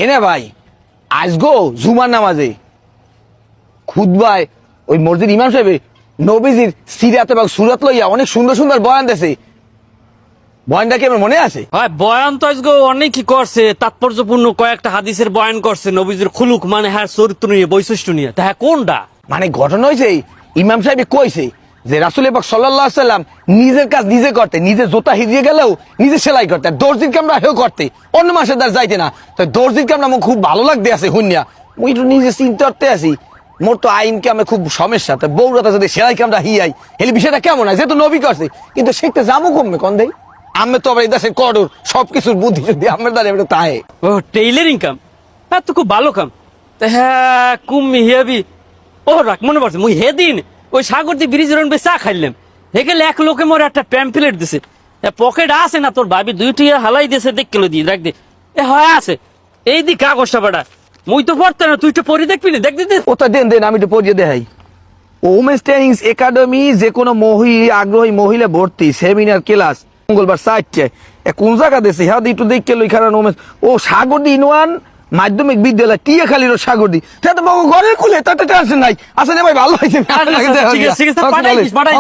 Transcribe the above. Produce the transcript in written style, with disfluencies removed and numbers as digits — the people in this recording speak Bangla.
এনে ভাই আজগো জুমার নামাজে খুতবায় ওই মসজিদ ইমাম সাহেব নবীজির সিরাত এবং সুরাত লইয়া অনেক সুন্দর সুন্দর বয়ান দেছে। বয়ানটা কি আমার মনে আছে? হয় বয়ান তো আজকে অনেকই করছে, তাৎপর্যপূর্ণ কয়েকটা হাদিসের বয়ান করছে নবীজির খুলুক মানে হ্যাঁ চরিত্র নিয়ে বৈশিষ্ট্য নিয়ে। তা হ্যাঁ কোনটা? মানে ঘটনা হয়েছে ইমাম সাহেব কইছে যে রাসূল পাক সাল্লাল্লাহু আলাইহি সাল্লাম নিজের কাজ নিজে করতে, নিজে জুতা হিরিয়ে গেলেও নিজে সেলাই করতে, দর্জির কামরা হেও করতে, অন্য মাসের দ্বার যাইতে না। তো দর্জির কামরা আমার খুব ভালো লাগতে আছে হুন্যা, মুই তো নিজে চিন্তা করতে আছি মোর তো আইন কামে খুব সমস্যা। তো বউরাতে যদি সেলাই কামরা হিয়াই হেলে বিষয়টা কেমন হয়, যেহেতু নবী করছে কিন্তু শিখতে যাবো কমবে কন দেই। আমি তো আবার এই দেশের কঠোর সবকিছুর বুদ্ধি যদি আমার দ্বারা এবার তাহে। ও টেইলারিং কাম, হ্যাঁ তো খুব ভালো কাম। তা হ্যাঁ কুম্মি হেবি ও রাখ মনে পড়ছে মুই হেদিন ওই সাগরদি ব্রিজ রন চা খাইলাম, হে গেলে এক লোকে মোর একটা প্যাম্পলেট দিছে, পকেট আছে না তোর ভাবি দুইটি হালাই দিয়েছে, দেখ কিলো দিয়ে রাখ দে। এ হয় আছে এই দি কাগজটা বাড়া মুই তো পড়তে না, তুই তো পড়ি দেখবি না, দেখ দে। ওটা দেন দেন আমি একটু পড়িয়ে দেখাই। ওমেন্স ট্রেনিং একাডেমি যে কোনো আগ্রহী মহিলা ভর্তি সেমিনার ক্লাস মঙ্গলবার 4টে কোন জায়গা দিয়েছে হ্যাঁ একটু দেখে লই খারাপ ওমেন্স ও সাগরদি ইনওয়ান মাধ্যমিক বিদ্যালয় টিয়াখালীর সাগরদি, সেটা তো ঘরের খুলে তাতে টেনশন নাই। আসলে ভাই ভালো হয়েছে। ঠিক আছে ঠিক আছে পাঠাই